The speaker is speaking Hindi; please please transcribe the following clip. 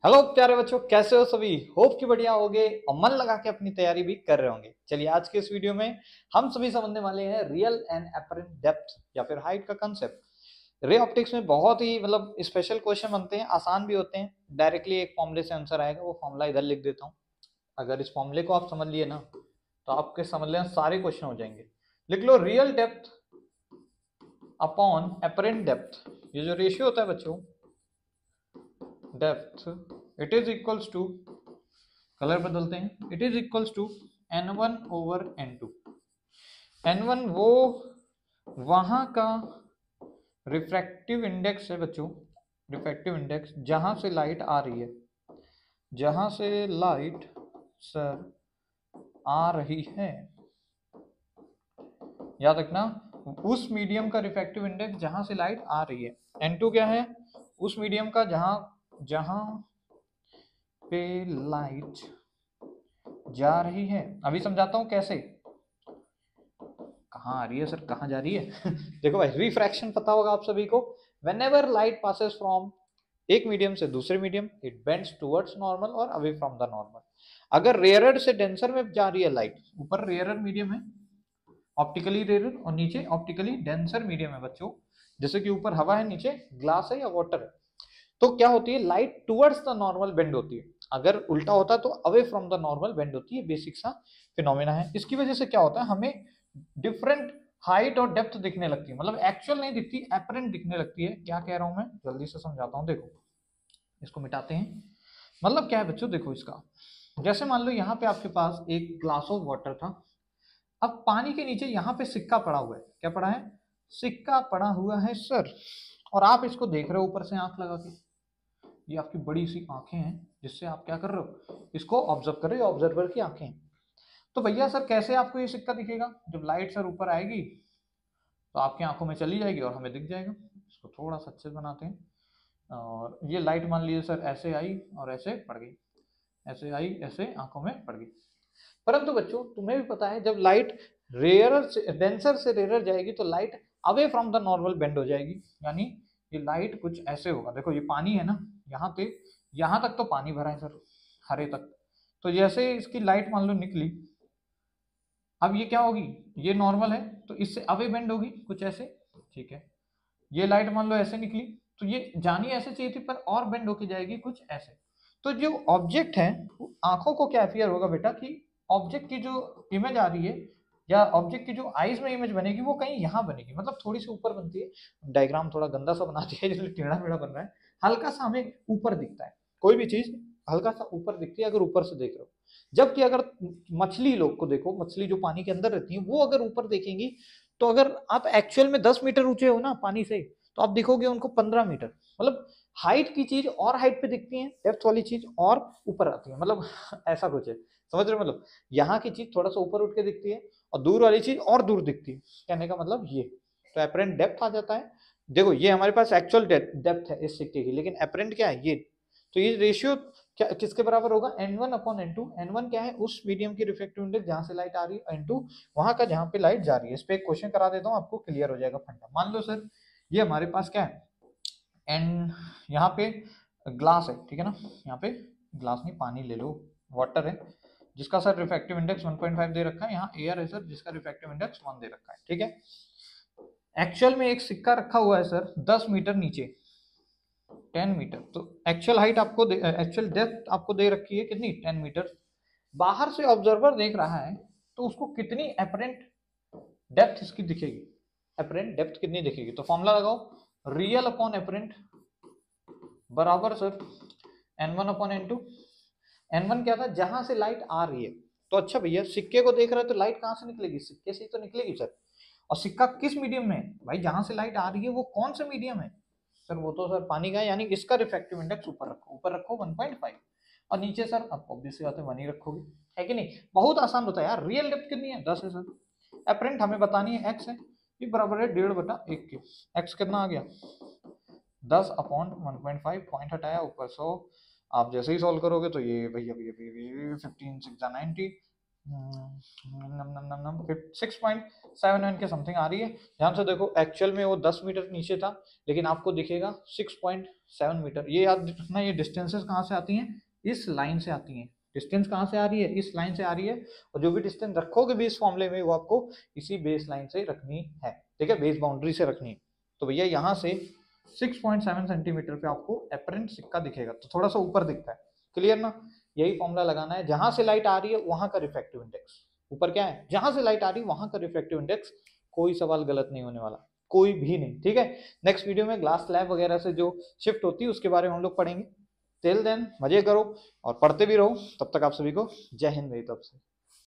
हेलो प्यारे बच्चों, कैसे हो सभी। होप कि बढ़िया होगे और मन लगा के अपनी तैयारी भी कर रहे होंगे। चलिए आज के इस वीडियो में हम सभी समझने वाले हैं रियल एंड अपरेंट डेप्थ या फिर हाइट का कंसेप्ट। रे ऑप्टिक्स में बहुत ही स्पेशल क्वेश्चन बनते हैं, आसान भी होते हैं। डायरेक्टली एक फॉर्मूले से आंसर आएगा, वो फॉर्मूला इधर लिख देता हूँ। अगर इस फॉर्मूले को आप समझ लिए ना तो आपके समझ लेना सारे क्वेश्चन हो जाएंगे। लिख लो real depth upon apparent depth. ये जो रेशियो होता है बच्चों, depth, it is equals to, colour बदलते हैं, it is equals to n1 over n2। n1 वो वहां का रिफ्रैक्टिव इंडेक्स है बच्चों, रिफ्रैक्टिव इंडेक्स जहां से लाइट आ रही है, जहां से लाइट सर आ रही है। याद रखना, उस मीडियम का रिफ्रैक्टिव इंडेक्स जहां से लाइट आ रही है। n2 क्या है? उस मीडियम का जहां जहां पे लाइट जा रही है। अभी समझाता हूं कैसे। कहाँ आ रही है सर, कहाँ जा रही है? देखो भाई, रिफ्रैक्शन पता होगा आप सभी को। व्हेनेवर लाइट पासेस फ्रॉम एक मीडियम से दूसरे medium, it bends towards normal और अवे फ्रॉम द नॉर्मल। अगर रेयरर से डेंसर में जा रही है लाइट, ऊपर रेयरर मीडियम है, ऑप्टिकली रेयरर, और नीचे ऑप्टिकली डेंसर मीडियम है बच्चों। जैसे कि ऊपर हवा है, नीचे ग्लास है या वाटर है, तो क्या होती है, light towards the normal bend होती है। अगर उल्टा होता तो away from the normal bend होती है। बेसिक सा फिनोमेना है। इसकी वजह से क्या होता है, हमें डिफरेंट हाइट और डेप्थ दिखने लगती है। मतलब एक्चुअल नहीं दिखती, एपरेंट दिखने लगती है। क्या कह रहा हूं मैं, जल्दी से समझाता हूं। देखो, इसको मिटाते हैं। मतलब क्या है बच्चों, देखो इसका, जैसे मान लो यहाँ पे आपके पास एक ग्लास ऑफ वाटर था। अब पानी के नीचे यहाँ पे सिक्का पड़ा हुआ है। क्या पड़ा है? सिक्का पड़ा हुआ है सर। और आप इसको देख रहे हो ऊपर से आंख लगा के। ये आपकी बड़ी सी आंखें हैं जिससे आप क्या कर रहे हो, इसको ऑब्जर्व कर रहे हो। ऑब्जर्वर की आंखें। तो भैया सर कैसे आपको ये सिक्का दिखेगा? जब लाइट सर ऊपर आएगी तो आपकी आंखों में चली जाएगी और हमें दिख जाएगा। इसको थोड़ा सा अच्छे से बनाते हैं। और ये लाइट मान लीजिए सर ऐसे आई और ऐसे पड़ गई, ऐसे आई ऐसे आंखों में पड़ गई। परंतु बच्चों तुम्हें भी पता है, जब लाइट रेयरर से डेंसर से रेयरर जाएगी तो light away from the normal bend हो जाएगी। यानी ये लाइट कुछ ऐसे होगा। देखो ये पानी है ना, यहाँ पे, यहाँ तक तो पानी भरा है सर, हरे तक। तो जैसे इसकी लाइट मान लो निकली, अब ये क्या होगी, ये नॉर्मल है तो इससे अवे बेंड होगी कुछ ऐसे। ठीक है, ये लाइट मान लो ऐसे निकली तो ये जानी ऐसे चाहिए थी पर और बेंड होके जाएगी कुछ ऐसे। तो जो ऑब्जेक्ट है, आंखों को क्या अफियर होगा बेटा कि ऑब्जेक्ट की जो इमेज आ रही है या ऑब्जेक्ट की जो आईज में इमेज बनेगी वो कहीं यहाँ बनेगी, मतलब थोड़ी सी ऊपर बनती है। डायग्राम थोड़ा गंदा सा बना दिया है, जिसमें टेढ़ा मेढ़ा बन रहा है। हल्का सा हमें ऊपर दिखता है, कोई भी चीज हल्का सा ऊपर दिखती है अगर ऊपर से देख रहे हो। जबकि अगर मछली लोग को देखो, मछली जो पानी के अंदर रहती है वो अगर ऊपर देखेंगी, तो अगर आप एक्चुअल में 10 मीटर ऊंचे हो ना पानी से, तो आप दिखोगे उनको 15 मीटर। मतलब हाइट की चीज और हाइट पे दिखती है, डेप्थ वाली चीज और ऊपर आती है। मतलब ऐसा कुछ है, समझ रहे हो? मतलब यहाँ की चीज थोड़ा सा ऊपर उठ के दिखती है और दूर वाली चीज और दूर दिखती है। कहने का मतलब ये, तो अपरेंट डेप्थ आ जाता है। देखो ये हमारे पास एक्चुअल डेप्थ है इस सिक्के की, लेकिन अपरेंट क्या है ये। तो ये रेशियो क्या किसके बराबर होगा? n1 upon n2। n1 क्या है? उस मीडियम की रिफ्लेक्टिव इंडेक्स जहां से लाइट आ रही है। n2 वहां का जहां पे लाइट जा रही है। इस पे एक क्वेश्चन करा देता हूँ, आपको क्लियर हो जाएगा फंडा। मान लो सर ये हमारे पास क्या है, एन, यहाँ पे ग्लास है, ठीक है ना। यहाँ पे ग्लास नहीं, पानी ले लो, वाटर है, जिसका सर रिफ्रैक्टिव इंडेक्स 1.5 दे रखा है। यहाँ एयर है सर, जिसका रिफ्रैक्टिव इंडेक्स 1 दे रखा है। ठीक है, एक्चुअल में एक सिक्का रखा हुआ है सर 10 मीटर नीचे, 10 मीटर। तो एक्चुअल हाइट आपको, एक्चुअल डेप्थ आपको दे रखी है कितनी, 10 मीटर। बाहर से ऑब्जर्वर देख रहा है तो उसको कितनी अपरेंट डेप्थ इसकी दिखेगी, अपरेंट डेप्थ कितनी दिखेगी? तो फॉर्मूला लगाओ, रियल अपॉन अपरेंट बराबर sir n1 upon n2। n1 क्या था? जहां से लाइट आ रही है। तो अच्छा भैया, सिक्के को देख रहे हो तो लाइट कहां से निकलेगी? सिक्के से ही तो निकलेगी सर। और सिक्का किस मीडियम में है भाई? जहां से लाइट आ रही है वो कौन सा मीडियम है सर? वो तो सर पानी का है। यानी इसका रिफ्रैक्टिव इंडेक्स ऊपर रखो, ऊपर रखो 1.5, और नीचे सर आप ऑब्वियसली बात है 1 ही रखोगे, है कि नहीं? बहुत आसान होता है यार। रियल डेप्थ कितनी है? 10 है सर। अपरेंट हमें बतानी है, x है, ये बराबर है 1.5/1 के। x कितना आ गया? 10 अपॉन 1.5, पॉइंट हटाया ऊपर 100। आप जैसे ही सॉल्व करोगे तो ये भैया भैया भैया 15 6 90, 6.71 के समथिंग आ रही है। ध्यान से देखो, एक्चुअल में वो 10 मीटर नीचे था, लेकिन आपको दिखेगा 6.7 मीटर। ये याद रखना, ये डिस्टेंसेस कहाँ से आती हैं, इस लाइन से आती हैं। डिस्टेंस कहाँ से आ रही है, इस लाइन से आ रही है, और जो भी डिस्टेंस रखोगे बेस फॉर्मूले में वो आपको इसी बेस लाइन से रखनी है, ठीक है, बेस बाउंड्री से रखनी है। तो भैया यहाँ से 6.7 सेंटीमीटर पे आपको एपरेंट सिक्का दिखेगा, तो थोड़ा सा ऊपर दिखता है, क्लियर ना। यही फॉर्मूला लगाना है, जहां से लाइट आ रही है वहां का रिफ्रैक्टिव इंडेक्स, ऊपर क्या है, जहां से लाइट आ रही है वहां का रिफ्रैक्टिव इंडेक्स। कोई सवाल गलत नहीं होने वाला, कोई भी नहीं, ठीक है। नेक्स्ट वीडियो में ग्लास स्लैब वगैरह से जो शिफ्ट होती है उसके बारे में हम लोग पढ़ेंगे। टिल देन मजे करो और पढ़ते भी रहो। तब तक आप सभी को जय हिंद मेरी तरफ से।